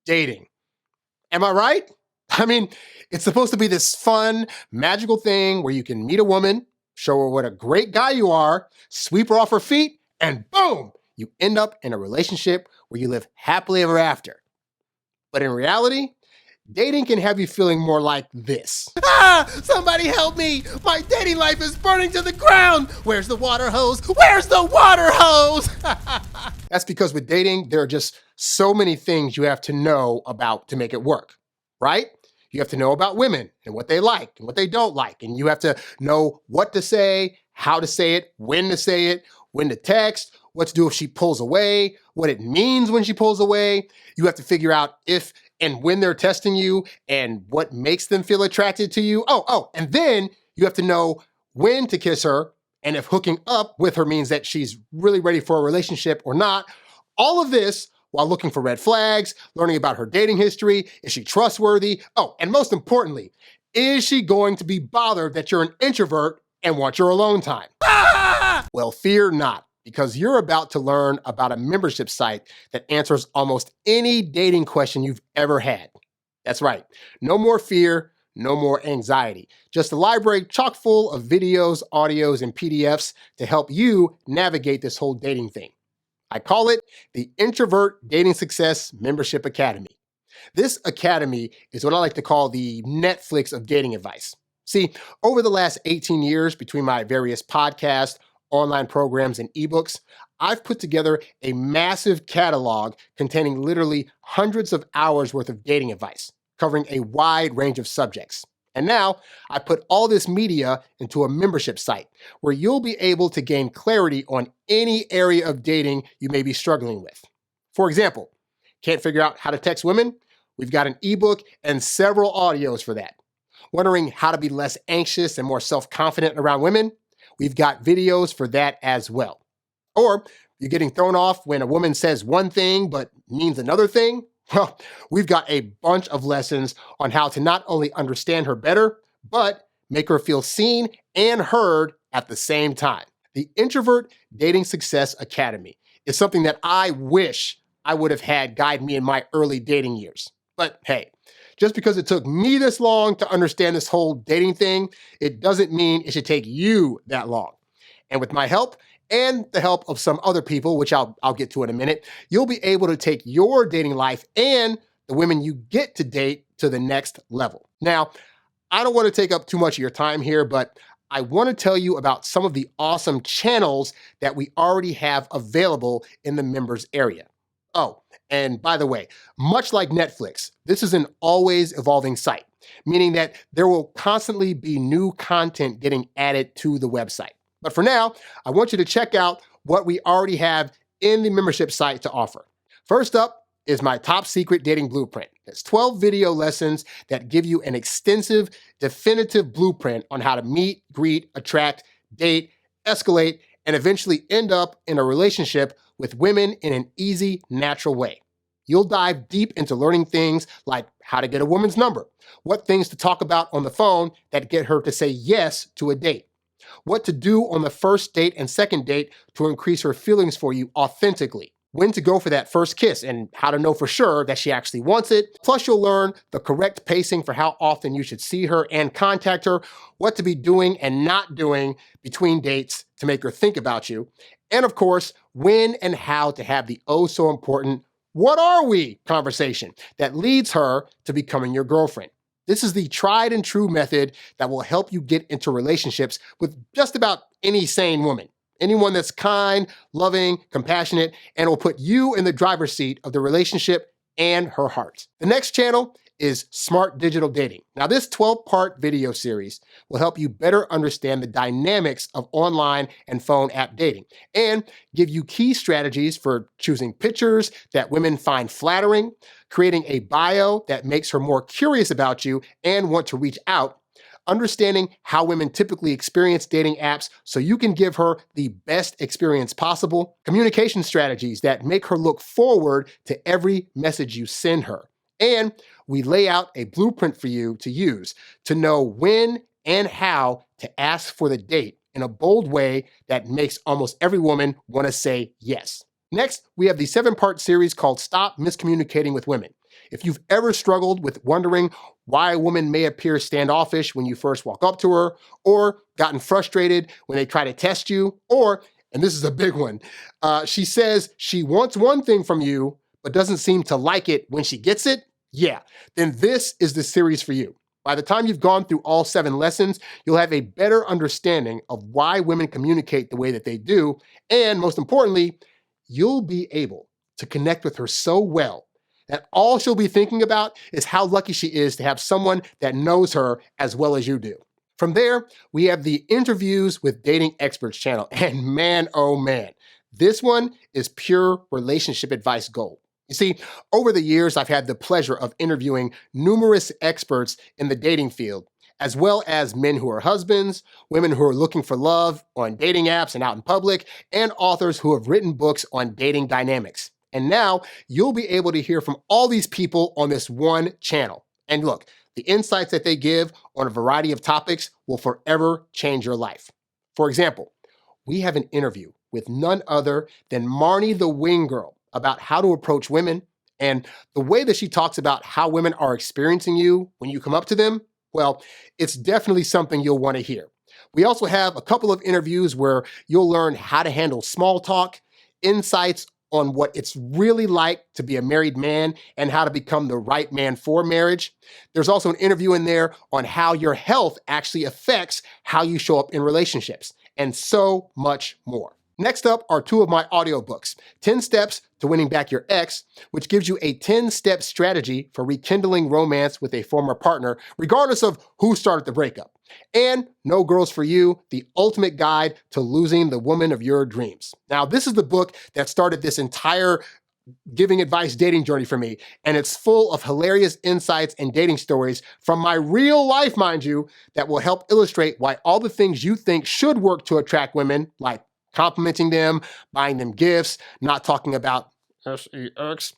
dating. Am I right? I mean, it's supposed to be this fun, magical thing where you can meet a woman, show her what a great guy you are, sweep her off her feet, and boom, you end up in a relationship where you live happily ever after. But in reality, dating can have you feeling more like this. Somebody help me! My dating life is burning to the ground! Where's the water hose? Where's the water hose? That's because with dating, there are just so many things you have to know about to make it work, right? You have to know about women and what they like and what they don't like. And you have to know what to say, how to say it, when to text, what to do if she pulls away, what it means when she pulls away. You have to figure out if and when they're testing you and what makes them feel attracted to you. And then you have to know when to kiss her and if hooking up with her means that she's really ready for a relationship or not. All of this while looking for red flags, learning about her dating history. Is she trustworthy? And most importantly, is she going to be bothered that you're an introvert and want your alone time? Well, fear not, because you're about to learn about a membership site that answers almost any dating question you've ever had. That's right. No more fear, no more anxiety. Just a library chock full of videos, audios, and PDFs to help you navigate this whole dating thing. I call it the Introvert Dating Success Membership Academy. This academy is what I like to call the Netflix of dating advice. See, over the last 18 years, between my various podcasts, online programs, and eBooks, I've put together a massive catalog containing literally hundreds of hours worth of dating advice, covering a wide range of subjects. And now I put all this media into a membership site where you'll be able to gain clarity on any area of dating you may be struggling with. For example, can't figure out how to text women? We've got an ebook and several audios for that. Wondering how to be less anxious and more self-confident around women? We've got videos for that as well. Or you're getting thrown off when a woman says one thing but means another thing? Well, we've got a bunch of lessons on how to not only understand her better, but make her feel seen and heard at the same time. The Introvert Dating Success Academy is something that I wish I would have had guide me in my early dating years. But hey, just because it took me this long to understand this whole dating thing, it doesn't mean it should take you that long. And with my help, and the help of some other people, which I'll get to in a minute, you'll be able to take your dating life and the women you get to date to the next level. Now, I don't want to take up too much of your time here, but I want to tell you about some of the awesome channels that we already have available in the members area. And by the way, much like Netflix, this is an always evolving site, meaning that there will constantly be new content getting added to the website. But for now, I want you to check out what we already have in the membership site to offer. First up is my top secret dating blueprint. It's 12 video lessons that give you an extensive, definitive blueprint on how to meet, greet, attract, date, escalate, and eventually end up in a relationship with women in an easy, natural way. You'll dive deep into learning things like how to get a woman's number, what things to talk about on the phone that get her to say yes to a date, what to do on the first date and second date to increase her feelings for you authentically, when to go for that first kiss and how to know for sure that she actually wants it. Plus, you'll learn the correct pacing for how often you should see her and contact her, what to be doing and not doing between dates to make her think about you, and of course, when and how to have the oh so important "what are we" conversation that leads her to becoming your girlfriend. This is the tried and true method that will help you get into relationships with just about any sane woman. Anyone that's kind, loving, compassionate, and will put you in the driver's seat of the relationship and her heart. The next channel is Smart Digital Dating. Now, this 12-part video series will help you better understand the dynamics of online and phone app dating and give you key strategies for choosing pictures that women find flattering, creating a bio that makes her more curious about you and want to reach out, understanding how women typically experience dating apps so you can give her the best experience possible, communication strategies that make her look forward to every message you send her. And we lay out a blueprint for you to use to know when and how to ask for the date in a bold way that makes almost every woman want to say yes. Next, we have the 7-part series called Stop Miscommunicating with Women. If you've ever struggled with wondering why a woman may appear standoffish when you first walk up to her, or gotten frustrated when they try to test you, or, and this is a big one, she says she wants one thing from you, but doesn't seem to like it when she gets it, yeah, then this is the series for you. By the time you've gone through all 7 lessons, you'll have a better understanding of why women communicate the way that they do, and most importantly, you'll be able to connect with her so well that all she'll be thinking about is how lucky she is to have someone that knows her as well as you do. From there, we have the Interviews with Dating Experts channel, and man, oh man, this one is pure relationship advice gold. You see, over the years, I've had the pleasure of interviewing numerous experts in the dating field, as well as men who are husbands, women who are looking for love on dating apps and out in public, and authors who have written books on dating dynamics. And now you'll be able to hear from all these people on this one channel. And look, the insights that they give on a variety of topics will forever change your life. For example, we have an interview with none other than Marnie the Wing Girl about how to approach women, and the way that she talks about how women are experiencing you when you come up to them, well, it's definitely something you'll want to hear. We also have a couple of interviews where you'll learn how to handle small talk, insights on what it's really like to be a married man and how to become the right man for marriage. There's also an interview in there on how your health actually affects how you show up in relationships, and so much more. Next up are 2 of my audiobooks, 10 Steps to Winning Back Your Ex, which gives you a 10-step strategy for rekindling romance with a former partner, regardless of who started the breakup. And No Girls for You, the ultimate guide to losing the woman of your dreams. Now, this is the book that started this entire giving advice dating journey for me, and it's full of hilarious insights and dating stories from my real life, mind you, that will help illustrate why all the things you think should work to attract women, like complimenting them, buying them gifts, not talking about sex,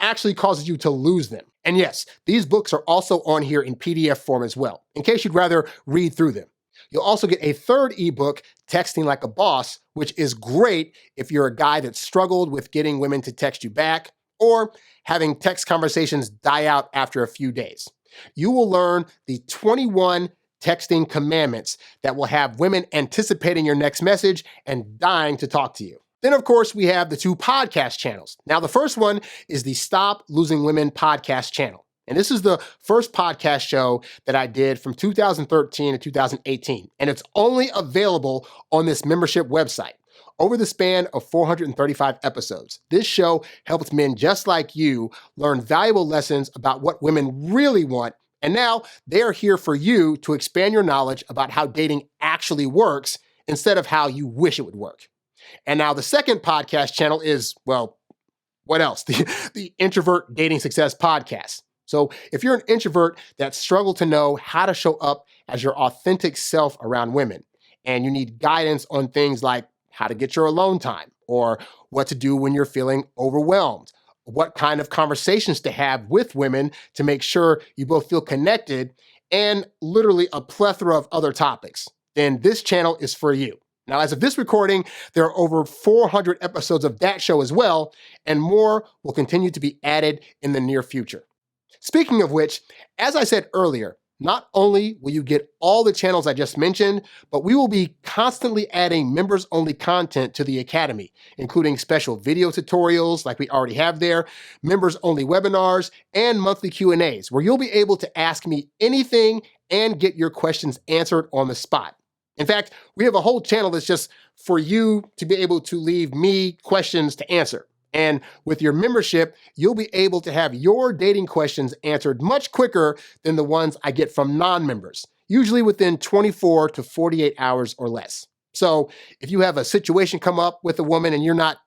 actually causes you to lose them. And yes, these books are also on here in PDF form as well, in case you'd rather read through them. You'll also get a 3rd ebook, Texting Like a Boss, which is great if you're a guy that struggled with getting women to text you back, or having text conversations die out after a few days. You will learn the 21 texting commandments that will have women anticipating your next message and dying to talk to you. Then, of course, we have the 2 podcast channels. Now, the first one is the Stop Losing Women podcast channel. And this is the first podcast show that I did from 2013 to 2018. And it's only available on this membership website. Over the span of 435 episodes, this show helps men just like you learn valuable lessons about what women really want. And now they are here for you to expand your knowledge about how dating actually works instead of how you wish it would work. And now the second podcast channel is, well, what else? The Introvert Dating Success Podcast. So if you're an introvert that struggled to know how to show up as your authentic self around women, and you need guidance on things like how to get your alone time, or what to do when you're feeling overwhelmed, what kind of conversations to have with women to make sure you both feel connected, and literally a plethora of other topics, then this channel is for you. Now, as of this recording, there are over 400 episodes of that show as well, and more will continue to be added in the near future. Speaking of which, as I said earlier, not only will you get all the channels I just mentioned, but we will be constantly adding members-only content to the Academy, including special video tutorials like we already have there, members-only webinars, and monthly Q&As, where you'll be able to ask me anything and get your questions answered on the spot. In fact, we have a whole channel that's just for you to be able to leave me questions to answer. And with your membership, you'll be able to have your dating questions answered much quicker than the ones I get from non-members, usually within 24 to 48 hours or less. So if you have a situation come up with a woman and you're not,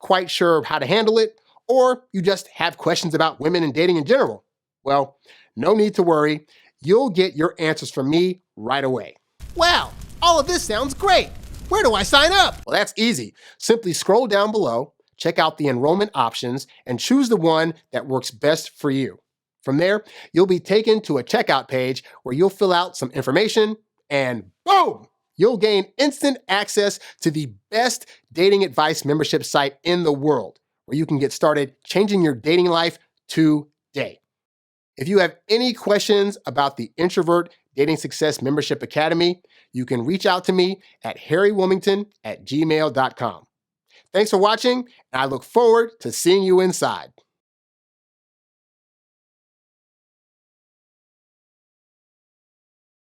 quite sure how to handle it, or you just have questions about women and dating in general, well, no need to worry. You'll get your answers from me right away. Wow, all of this sounds great. Where do I sign up? Well, that's easy. Simply scroll down below, check out the enrollment options, and choose the one that works best for you. From there, you'll be taken to a checkout page where you'll fill out some information, and boom, you'll gain instant access to the best dating advice membership site in the world, where you can get started changing your dating life today. If you have any questions about the Introvert Dating Success Membership Academy, you can reach out to me at HarryWilmington@gmail.com. Thanks for watching, and I look forward to seeing you inside.